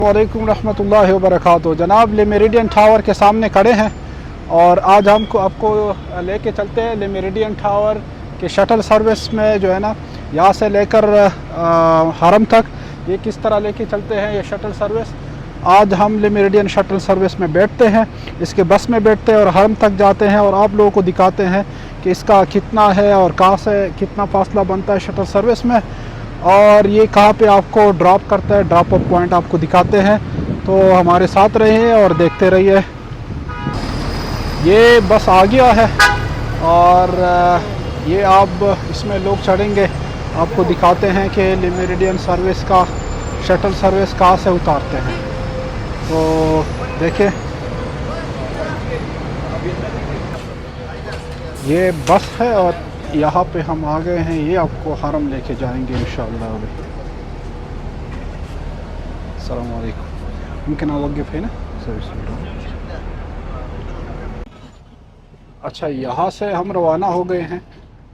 वालेकुम रहमतुल्लाहि व बरकातुहू। जनाब ले मेरिडियन टावर के सामने खड़े हैं और आज हमको आपको लेके चलते हैं ले मेरिडियन टावर के शटल सर्विस में जो है ना, यहाँ से लेकर हरम तक ये किस तरह लेके चलते हैं ये शटल सर्विस। आज हम ले मेरिडियन शटल सर्विस में बैठते हैं, इसके बस में बैठते हैं और हरम तक जाते हैं और आप लोगों को दिखाते हैं कि इसका कितना है और कहाँ से कितना फासला बनता है शटल सर्विस में, और ये कहाँ पे आपको ड्रॉप करता है, ड्रॉप ऑफ पॉइंट आपको दिखाते हैं। तो हमारे साथ रहिए और देखते रहिए। ये बस आ गया है और ये आप इसमें लोग चढ़ेंगे, आपको दिखाते हैं कि ले मेरिडियन सर्विस का शटल सर्विस कहाँ से उतारते हैं। तो देखिए ये बस है और यहाँ पे हम आ गए हैं, ये आपको हरम लेके जाएंगे इंशाअल्लाह। अस्सलाम वालेकुम। मुमकिन अवक़्फ़ है ना सर्विस। अच्छा, यहाँ से हम रवाना हो गए हैं।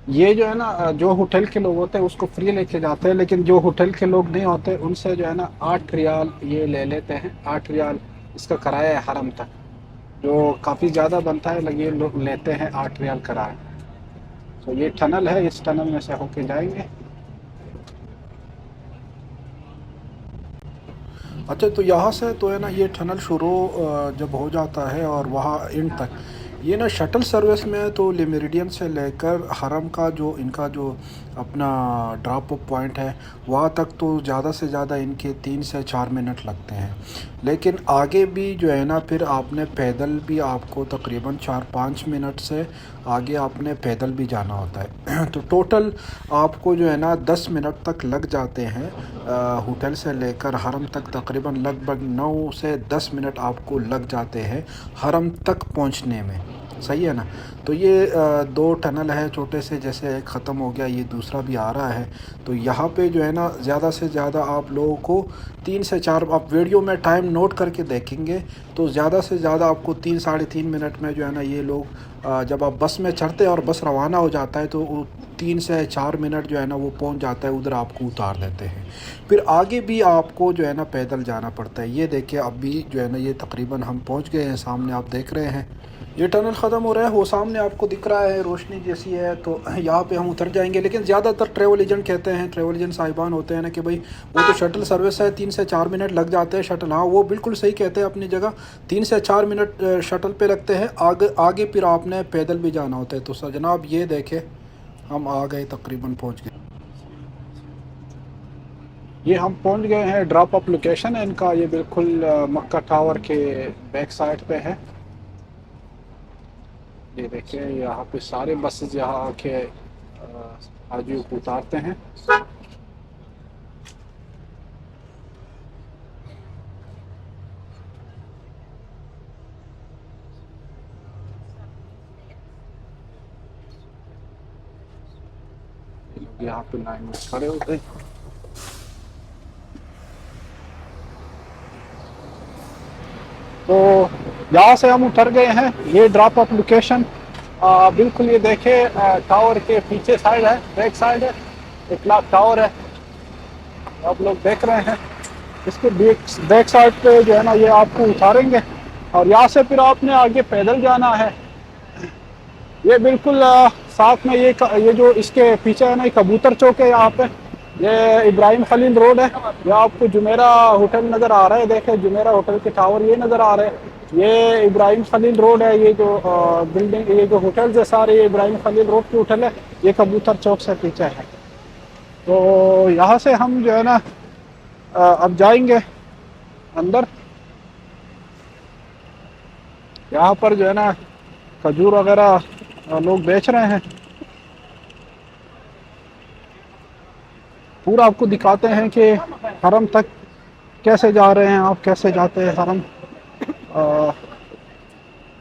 ये जो है ना, जो होटल के लोग होते हैं उसको फ्री लेके जाते हैं, लेकिन जो होटल के लोग नहीं होते उनसे जो है ना 8 रियाल ये ले लेते हैं। 8 रियाल इसका किराया है हरम तक, जो काफ़ी ज़्यादा बनता है, लेकिन ये लोग लेते हैं 8 रियाल किराया। तो ये टनल है, इस टनल में से होके जाएंगे। अच्छा, तो यहाँ से तो है ना ये टनल शुरू जब हो जाता है और वहाँ एंड तक ये ना शटल सर्विस में तो ले मेरिडियन से लेकर हरम का जो इनका जो अपना ड्रॉप ऑफ पॉइंट है वहाँ तक तो ज़्यादा से ज़्यादा इनके 3 से 4 मिनट लगते हैं। लेकिन आगे भी जो है ना फिर आपने पैदल भी आपको तकरीबन 4-5 मिनट से आगे आपने पैदल भी जाना होता है। तो टोटल आपको जो है ना 10 मिनट तक लग जाते हैं होटल से लेकर हरम तक। तकरीबन लगभग 9 से 10 मिनट आपको लग जाते हैं हरम तक पहुंचने में। सही है ना। तो ये 2 टनल है छोटे से, जैसे एक ख़त्म हो गया ये दूसरा भी आ रहा है। तो यहाँ पे जो है ना ज़्यादा से ज़्यादा आप लोगों को 3 से 4, आप वीडियो में टाइम नोट करके देखेंगे तो ज़्यादा से ज़्यादा आपको 3-3.5 मिनट में जो है ना ये लोग जब आप बस में चढ़ते हैं और बस रवाना हो जाता है तो 3 से 4 मिनट जो है ना वो पहुंच जाता है, उधर आपको उतार देते हैं। फिर आगे भी आपको जो है ना पैदल जाना पड़ता है। ये देखिए अभी जो है ना ये तकरीबन हम पहुंच गए हैं, सामने आप देख रहे हैं ये टनल ख़त्म हो रहा है, वो सामने आपको दिख रहा है रोशनी जैसी है। तो यहाँ पे हम उतर जाएंगे। लेकिन ज़्यादातर ट्रैवल एजेंट कहते हैं, ट्रैवल एजेंट साहिबान होते हैं ना कि भाई वो तो शटल सर्विस है 3 से 4 मिनट लग जाते हैं शटल। हाँ, वो बिल्कुल सही कहते हैं अपनी जगह, 3 से 4 मिनट शटल पे लगते हैं। आगे फिर आपने पैदल भी जाना होता है। तो सर जनाब ये देखे हम आ गए, तकरीबन पहुँच गए। ये हम पहुँच गए हैं, ड्रॉप अप लोकेशन है इनका, ये बिल्कुल मक्का टावर के बैक साइड पे है। ये देखिए यहाँ पे सारे बसेस यहाँ आके हाजियों को उतारते हैं। यहाँ पे लाइन में खड़े होते हैं। तो यहाँ से हम उतर गए हैं, ये ड्रॉप ऑफ लोकेशन बिल्कुल ये देखे टावर के पीछे साइड है, बैक साइड है, इतला टावर है आप लोग देख रहे हैं। इसके बैक साइड पे जो है ना ये आपको उतारेंगे और यहाँ से फिर आपने आगे पैदल जाना है। ये बिल्कुल साथ में ये जो इसके पीछे है ना कबूतर चौक है, यहाँ पे ये इब्राहिम खलील रोड है। ये आपको जुमेरा होटल नज़र आ रहा है, देखे जुमेरा होटल के टावर ये नज़र आ रहे हैं। ये इब्राहिम खलील रोड है, ये जो बिल्डिंग ये जो होटल है सारे ये इब्राहिम खलील रोड के होटल है, ये कबूतर चौक से पीछे है। तो यहाँ से हम जो है ना अब जाएंगे अंदर। यहाँ पर जो है ना खजूर वगैरह लोग बेच रहे हैं। पूरा आपको दिखाते हैं कि हरम तक कैसे जा रहे हैं, आप कैसे जाते हैं हरम।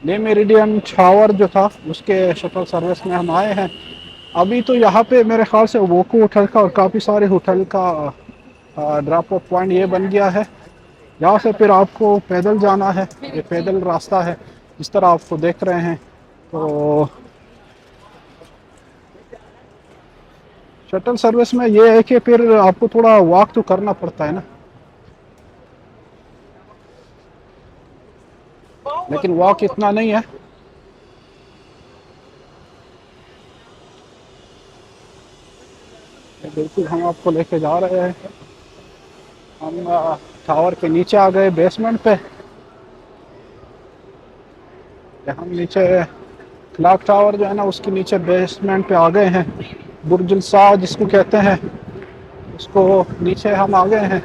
ले मेरिडियन टावर जो था उसके शटल सर्विस में हम आए हैं। अभी तो यहाँ पे मेरे ख्याल से वोको होटल का और काफ़ी सारे होटल का ड्रॉप ऑफ पॉइंट ये बन गया है। यहाँ से फिर आपको पैदल जाना है, ये पैदल रास्ता है इस तरह आपको देख रहे हैं। तो शटल सर्विस में ये है कि फिर आपको थोड़ा वॉक तो करना पड़ता है ना। लेकिन वॉक इतना नहीं है। बिल्कुल हम आपको लेके जा रहे हैं। हम टावर के नीचे आ गए, बेसमेंट पे। हम नीचे क्लॉक टावर जो है ना उसके नीचे बेसमेंट पे आ गए हैं। बुर्जुल साज जिसको कहते हैं, उसको नीचे हम आ गए हैं।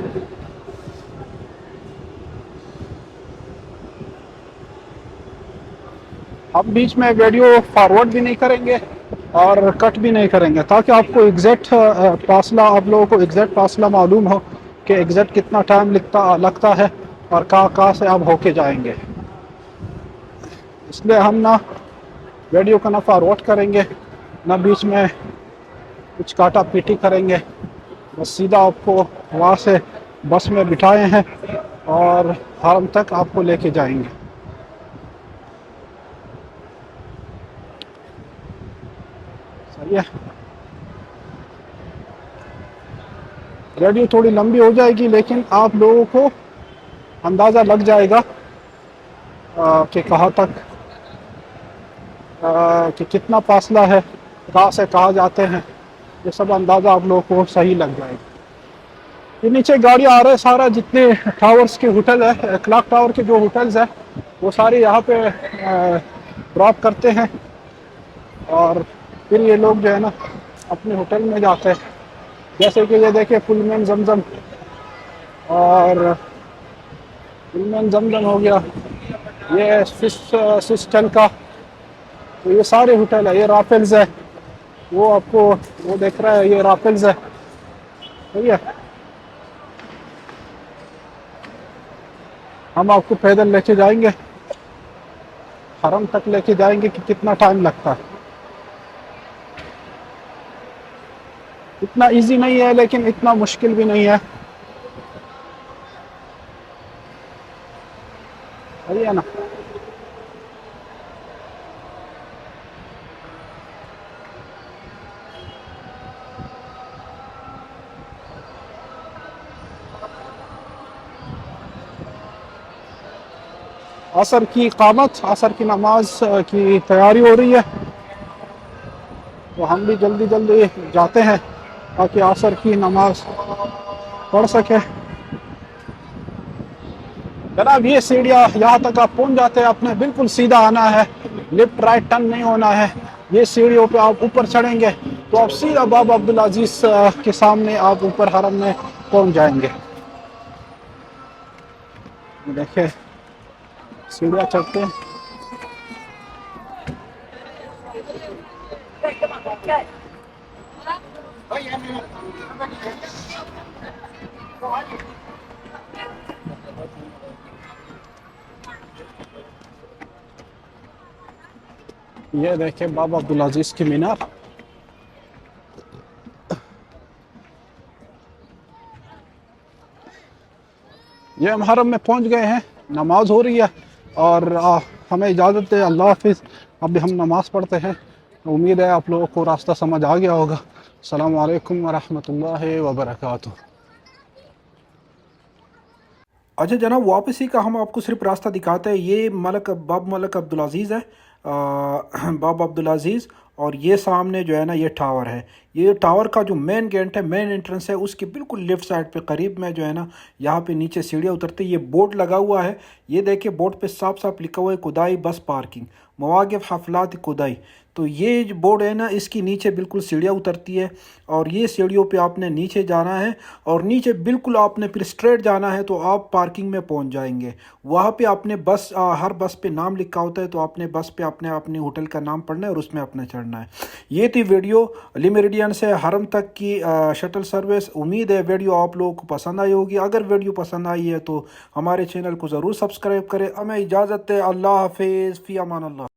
हम बीच में वीडियो फॉरवर्ड भी नहीं करेंगे और कट भी नहीं करेंगे, ताकि आपको एग्जैक्ट फासला, आप लोगों को एग्जैक्ट फासला मालूम हो कि एग्जैक्ट कितना टाइम लगता है और कहाँ कहाँ से आप होके जाएंगे। इसलिए हम ना वीडियो का ना फॉरवर्ड करेंगे, ना बीच में कुछ काटा पीटी करेंगे। बस सीधा आपको वहाँ से बस में बिठाए हैं और हरम तक आपको लेके जाएंगे। सही है। वीडियो थोड़ी लंबी हो जाएगी, लेकिन आप लोगों को अंदाज़ा लग जाएगा कि कहाँ तक, कि कितना फासला है, कहाँ से कहाँ जाते हैं। ये सब अंदाज़ा आप लोगों को सही लग जाएगा। ये नीचे गाड़ी आ रहा है, सारा जितने टावर्स के होटल है, क्लॉक टावर के जो होटल्स है, वो सारे यहाँ पे ड्रॉप करते हैं और फिर ये लोग जो है ना अपने होटल में जाते हैं। जैसे कि ये देखिए पुलमैन जमजम, और पुलमैन जमजम हो गया, ये सिस्टल का, तो ये सारे होटल है। ये राफेल्स है, वो आपको वो देख रहा है, ये राफेल्स है। सही है। हम आपको पैदल लेके जाएंगे, हरम तक लेके जाएंगे कि कितना टाइम लगता है। इतना इजी नहीं है, लेकिन इतना मुश्किल भी नहीं है। सही है ना। असर की कामत, असर की नमाज की तैयारी हो रही है, तो हम भी जल्दी जल्दी जाते हैं ताकि असर की नमाज पढ़ सके। जनाब ये सीढ़ियाँ यहाँ तक आप पहुँच जाते हैं, अपने बिल्कुल सीधा आना है, लेफ्ट राइट टर्न नहीं होना है। ये सीढ़ियों पे आप ऊपर चढ़ेंगे तो आप सीधा बाबा अब्दुल अजीज के सामने आप ऊपर हरम में पहुँच जाएंगे। देखिए सीढ़ियाँ चढ़ते हैं। ये देखिए बाबा अब्दुल अजीज की मीनार। ये हम हरम में पहुंच गए हैं, नमाज हो रही है और हमें इजाज़त है। अल्लाह हाफिज़। अभी हम नमाज पढ़ते हैं। उम्मीद है आप लोगों को रास्ता समझ आ गया होगा। अस्सलाम वालेकुम व रहमतुल्लाहि व बरकातुहू। अच्छा जनाब, वापसी का हम आपको सिर्फ रास्ता दिखाते हैं। ये मलक अब्दुल अज़ीज़ है, बाब अब्दुल अज़ीज़। और ये सामने जो है ना ये टावर है। ये टावर का जो मेन गेट है, मेन एंट्रेंस है, उसके बिल्कुल लेफ्ट साइड पे करीब में जो है ना यहाँ पे नीचे सीढ़ियाँ उतरती है। ये बोर्ड लगा हुआ है, ये देखिए बोर्ड पे साफ साफ लिखा हुआ है खुदाई बस पार्किंग मवाक़िफ़ हफ़लात खुदाई। तो ये जो बोर्ड है ना इसके नीचे बिल्कुल सीढ़ियाँ उतरती है और ये सीढ़ियों पे आपने नीचे जाना है और नीचे बिल्कुल आपने फिर स्ट्रेट जाना है तो आप पार्किंग में पहुंच जाएंगे। वहाँ पे आपने बस हर बस पे नाम लिखा होता है, तो आपने बस पे अपने अपने होटल का नाम पढ़ना है और उसमें अपने चढ़ना है। ये थी वीडियो ले मेरिडियन से हरम तक की शटल सर्विस। उम्मीद है वीडियो आप लोगों को पसंद आई होगी। अगर वीडियो पसंद आई है तो हमारे चैनल को ज़रूर सब्सक्राइब करें। हमें इजाज़त है। अल्लाह हाफिज़, फ़ी अमान अल्लाह।